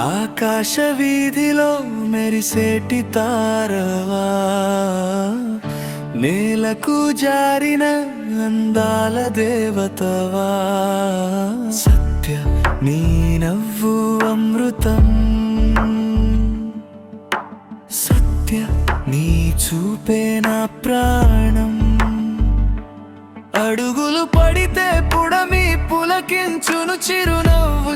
ఆకాశ వీధిలో మెరిసేటి తారవా, నేలకు జారిన అందాల దేవతవా. సత్య నీ నవ్వు అమృతం, సత్య నీ చూపే నా ప్రాణం. అడుగులు పడితే పుడమి పులకించును చిరునవ్వు